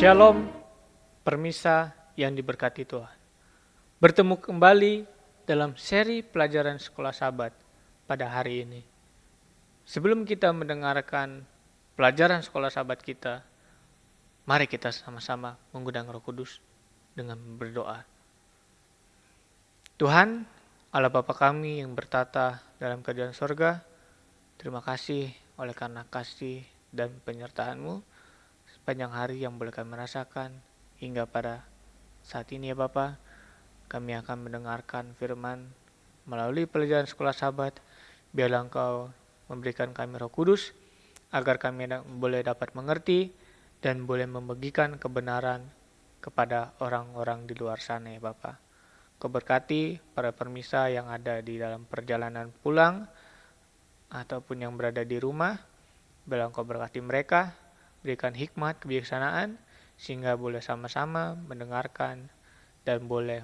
Shalom, permisa yang diberkati Tuhan. Bertemu kembali dalam seri pelajaran Sekolah Sabat pada hari ini. Sebelum kita mendengarkan pelajaran Sekolah Sabat kita, mari kita sama-sama mengundang Roh Kudus dengan berdoa. Tuhan, Allah Bapa kami yang bertata dalam kerajaan sorga, terima kasih oleh karena kasih dan penyertaan-Mu sepanjang hari yang boleh kami rasakan hingga pada saat ini ya Bapa. Kami akan mendengarkan firman melalui pelajaran Sekolah Sabat. Biarlah Engkau memberikan kami Roh Kudus agar kami boleh dapat mengerti dan boleh membagikan kebenaran kepada orang-orang di luar sana ya Bapa. Kau berkati para permisa yang ada di dalam perjalanan pulang ataupun yang berada di rumah. Biarlah Engkau berkati mereka, berikan hikmat, kebijaksanaan, sehingga boleh sama-sama mendengarkan dan boleh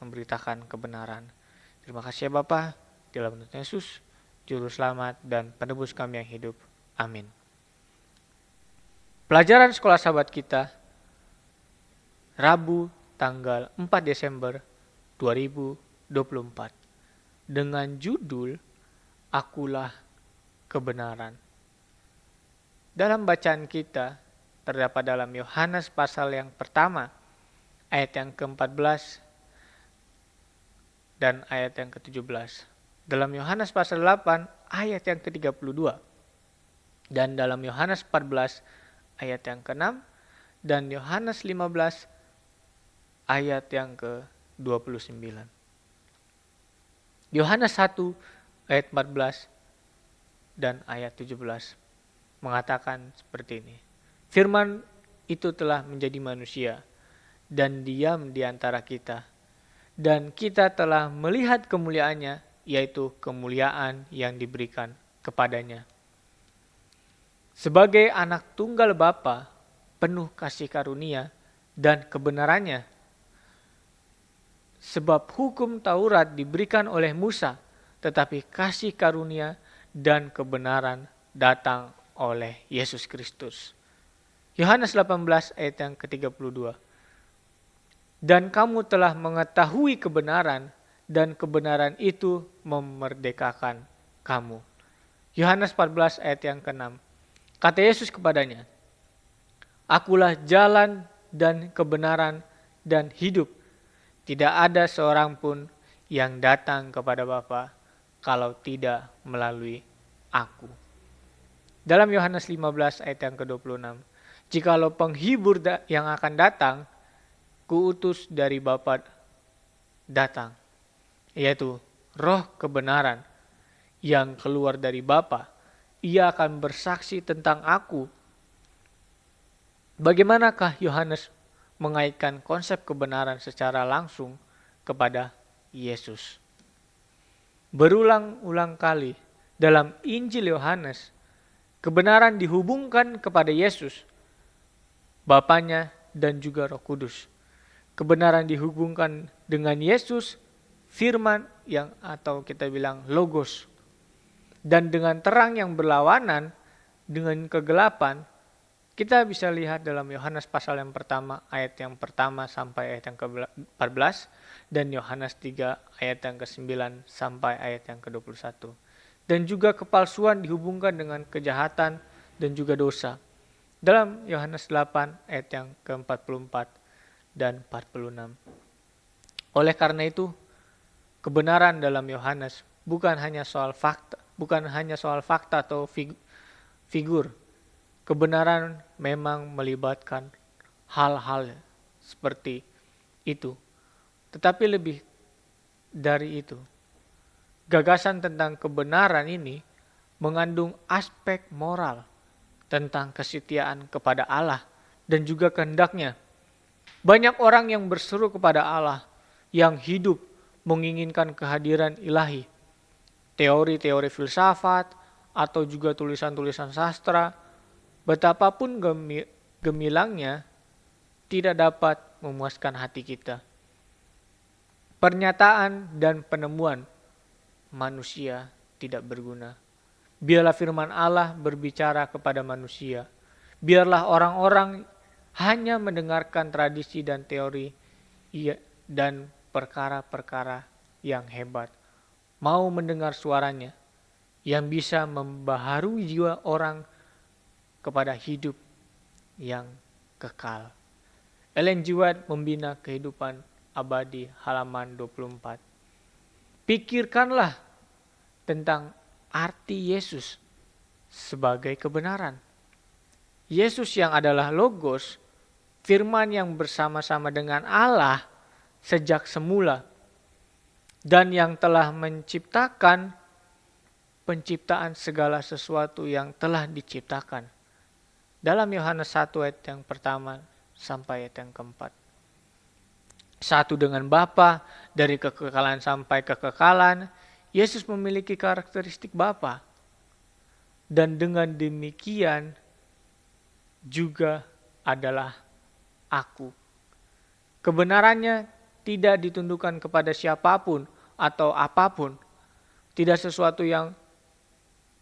memberitakan kebenaran. Terima kasih ya Bapa, di dalam nama Yesus, Juru Selamat dan Penebus kami yang hidup. Amin. Pelajaran Sekolah Sabat kita, Rabu tanggal 4 Desember 2024, dengan judul Akulah Kebenaran. Dalam bacaan kita terdapat dalam Yohanes pasal yang pertama, ayat yang ke-14 dan ayat yang ke-17. Dalam Yohanes pasal 8 ayat yang ke-32. Dan dalam Yohanes 14 ayat yang ke-6 dan Yohanes 15 ayat yang ke-29. Yohanes 1 ayat 14 dan ayat 17 mengatakan seperti ini. Firman itu telah menjadi manusia dan diam di antara kita. Dan kita telah melihat kemuliaannya, yaitu kemuliaan yang diberikan kepadanya. Sebagai anak tunggal Bapa, penuh kasih karunia dan kebenarannya. Sebab hukum Taurat diberikan oleh Musa, tetapi kasih karunia dan kebenaran datang oleh Yesus Kristus. Yohanes 18 ayat yang ke-32. Dan kamu telah mengetahui kebenaran, dan kebenaran itu memerdekakan kamu. Yohanes 14 ayat yang ke-6. Kata Yesus kepadanya, Akulah jalan dan kebenaran dan hidup. Tidak ada seorang pun yang datang kepada Bapa kalau tidak melalui aku. Dalam Yohanes 15 ayat yang ke-26. Jikalau penghibur yang akan datang, kuutus dari Bapa datang, yaitu Roh kebenaran yang keluar dari Bapa. Ia akan bersaksi tentang aku. Bagaimanakah Yohanes mengaitkan konsep kebenaran secara langsung kepada Yesus? Berulang-ulang kali dalam Injil Yohanes, kebenaran dihubungkan kepada Yesus, Bapanya dan juga Roh Kudus. Kebenaran dihubungkan dengan Yesus, firman yang atau kita bilang logos. Dan dengan terang yang berlawanan dengan kegelapan, kita bisa lihat dalam Yohanes pasal yang pertama, ayat yang pertama sampai ayat yang ke-14, dan Yohanes 3 ayat yang ke-9 sampai ayat yang ke-21. Dan juga kepalsuan dihubungkan dengan kejahatan dan juga dosa. Dalam Yohanes 8 ayat yang ke-44 dan 46. Oleh karena itu, kebenaran dalam Yohanes bukan hanya soal fakta atau figur. Kebenaran memang melibatkan hal-hal seperti itu. Tetapi lebih dari itu, gagasan tentang kebenaran ini mengandung aspek moral tentang kesetiaan kepada Allah dan juga kehendaknya. Banyak orang yang berseru kepada Allah, yang hidup menginginkan kehadiran ilahi. Teori-teori filsafat atau juga tulisan-tulisan sastra, betapapun gemilangnya, tidak dapat memuaskan hati kita. Pernyataan dan penemuan manusia tidak berguna. Biarlah firman Allah berbicara kepada manusia. Biarlah orang-orang hanya mendengarkan tradisi dan teori dan perkara-perkara yang hebat. Mau mendengar suaranya yang bisa membaharui jiwa orang kepada hidup yang kekal. Ellen G. White membina kehidupan abadi, halaman 24. Pikirkanlah tentang arti Yesus sebagai kebenaran. Yesus yang adalah Logos, firman yang bersama-sama dengan Allah sejak semula, dan yang telah menciptakan penciptaan segala sesuatu yang telah diciptakan. Dalam Yohanes 1 ayat yang pertama sampai ayat yang keempat. Satu dengan Bapa, dari kekekalan sampai kekekalan, Yesus memiliki karakteristik Bapa. Dan dengan demikian juga adalah aku. Kebenarannya tidak ditundukkan kepada siapapun atau apapun. Tidak sesuatu yang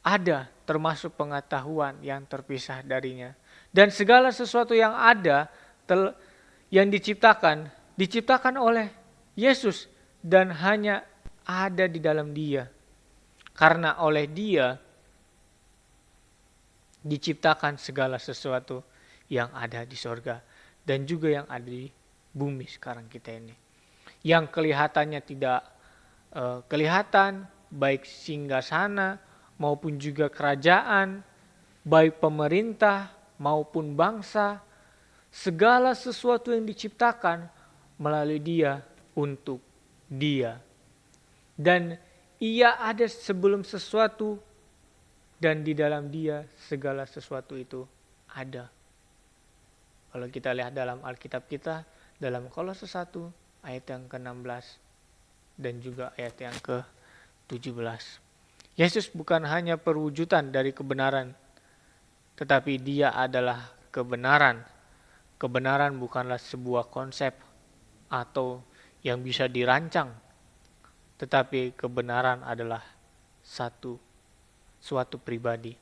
ada, termasuk pengetahuan yang terpisah darinya. Dan segala sesuatu yang ada, yang diciptakan oleh Yesus dan hanya ada di dalam Dia. Karena oleh Dia diciptakan segala sesuatu yang ada di sorga dan juga yang ada di bumi sekarang kita ini. Yang kelihatannya tidak kelihatan, baik singgasana maupun juga kerajaan, baik pemerintah maupun bangsa, segala sesuatu yang diciptakan melalui Dia, untuk Dia. Dan Ia ada sebelum sesuatu, dan di dalam Dia segala sesuatu itu ada. Kalau kita lihat dalam Alkitab kita, dalam Kolose 1 ayat yang ke-16 dan juga ayat yang ke-17. Yesus bukan hanya perwujudan dari kebenaran, tetapi Dia adalah kebenaran. Kebenaran bukanlah sebuah konsep atau yang bisa dirancang, tetapi kebenaran adalah suatu pribadi.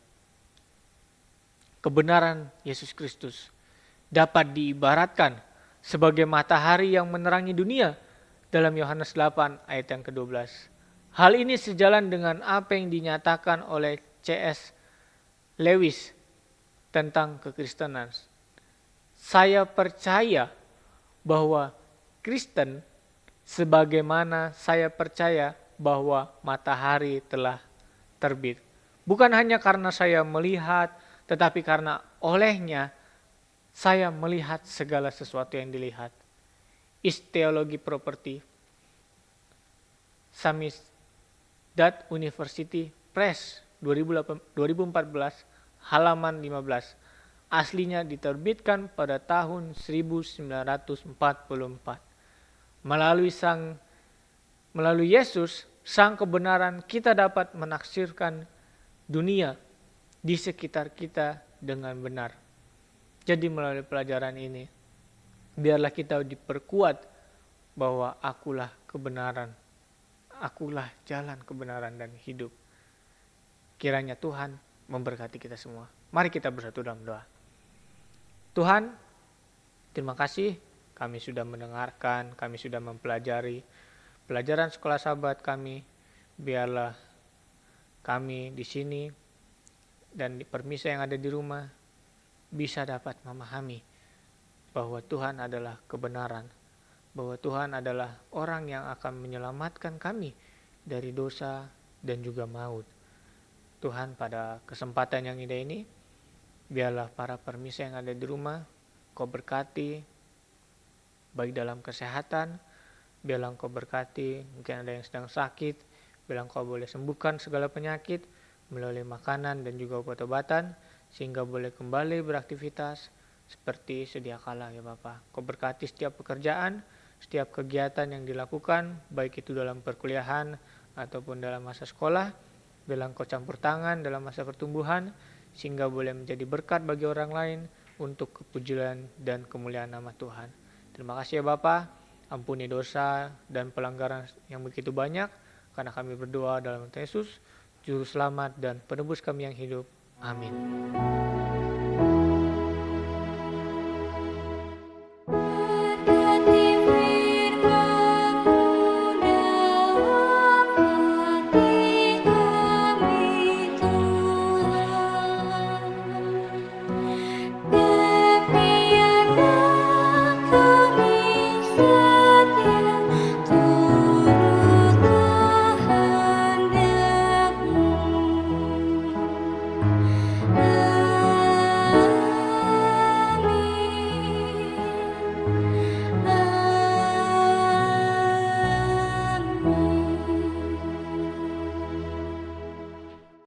Kebenaran Yesus Kristus dapat diibaratkan sebagai matahari yang menerangi dunia dalam Yohanes 8 ayat yang ke-12. Hal ini sejalan dengan apa yang dinyatakan oleh C.S. Lewis tentang kekristenan. Saya percaya bahwa Kristen sebagaimana saya percaya bahwa matahari telah terbit. Bukan hanya karena saya melihat, tetapi karena olehnya saya melihat segala sesuatu yang dilihat. Teology Property, Samizdat University Press 2014, halaman 15. Aslinya diterbitkan pada tahun 1944. Melalui Yesus, Sang kebenaran, kita dapat menaksirkan dunia di sekitar kita dengan benar. Jadi melalui pelajaran ini, biarlah kita diperkuat bahwa akulah kebenaran, akulah jalan kebenaran dan hidup. Kiranya Tuhan memberkati kita semua. Mari kita bersatu dalam doa. Tuhan, terima kasih kami sudah mendengarkan, kami sudah mempelajari pelajaran sekolah sahabat kami. Biarlah kami di sini dan di permisa yang ada di rumah bisa dapat memahami bahwa Tuhan adalah kebenaran, bahwa Tuhan adalah orang yang akan menyelamatkan kami dari dosa dan juga maut. Tuhan, pada kesempatan yang indah ini, biarlah para permisa yang ada di rumah Kau berkati, baik dalam kesehatan, biarlah Kau berkati, mungkin ada yang sedang sakit, biarlah Kau boleh sembuhkan segala penyakit melalui makanan dan juga obat-obatan, sehingga boleh kembali beraktivitas seperti sedia kala ya Bapa. Kau berkati setiap pekerjaan, setiap kegiatan yang dilakukan, baik itu dalam perkuliahan ataupun dalam masa sekolah. Biarlah Kau campur tangan dalam masa pertumbuhan, sehingga boleh menjadi berkat bagi orang lain untuk kepujian dan kemuliaan nama Tuhan. Terima kasih ya Bapa, ampuni dosa dan pelanggaran yang begitu banyak, karena kami berdoa dalam nama Yesus, Juru Selamat dan Penebus kami yang hidup. Amin.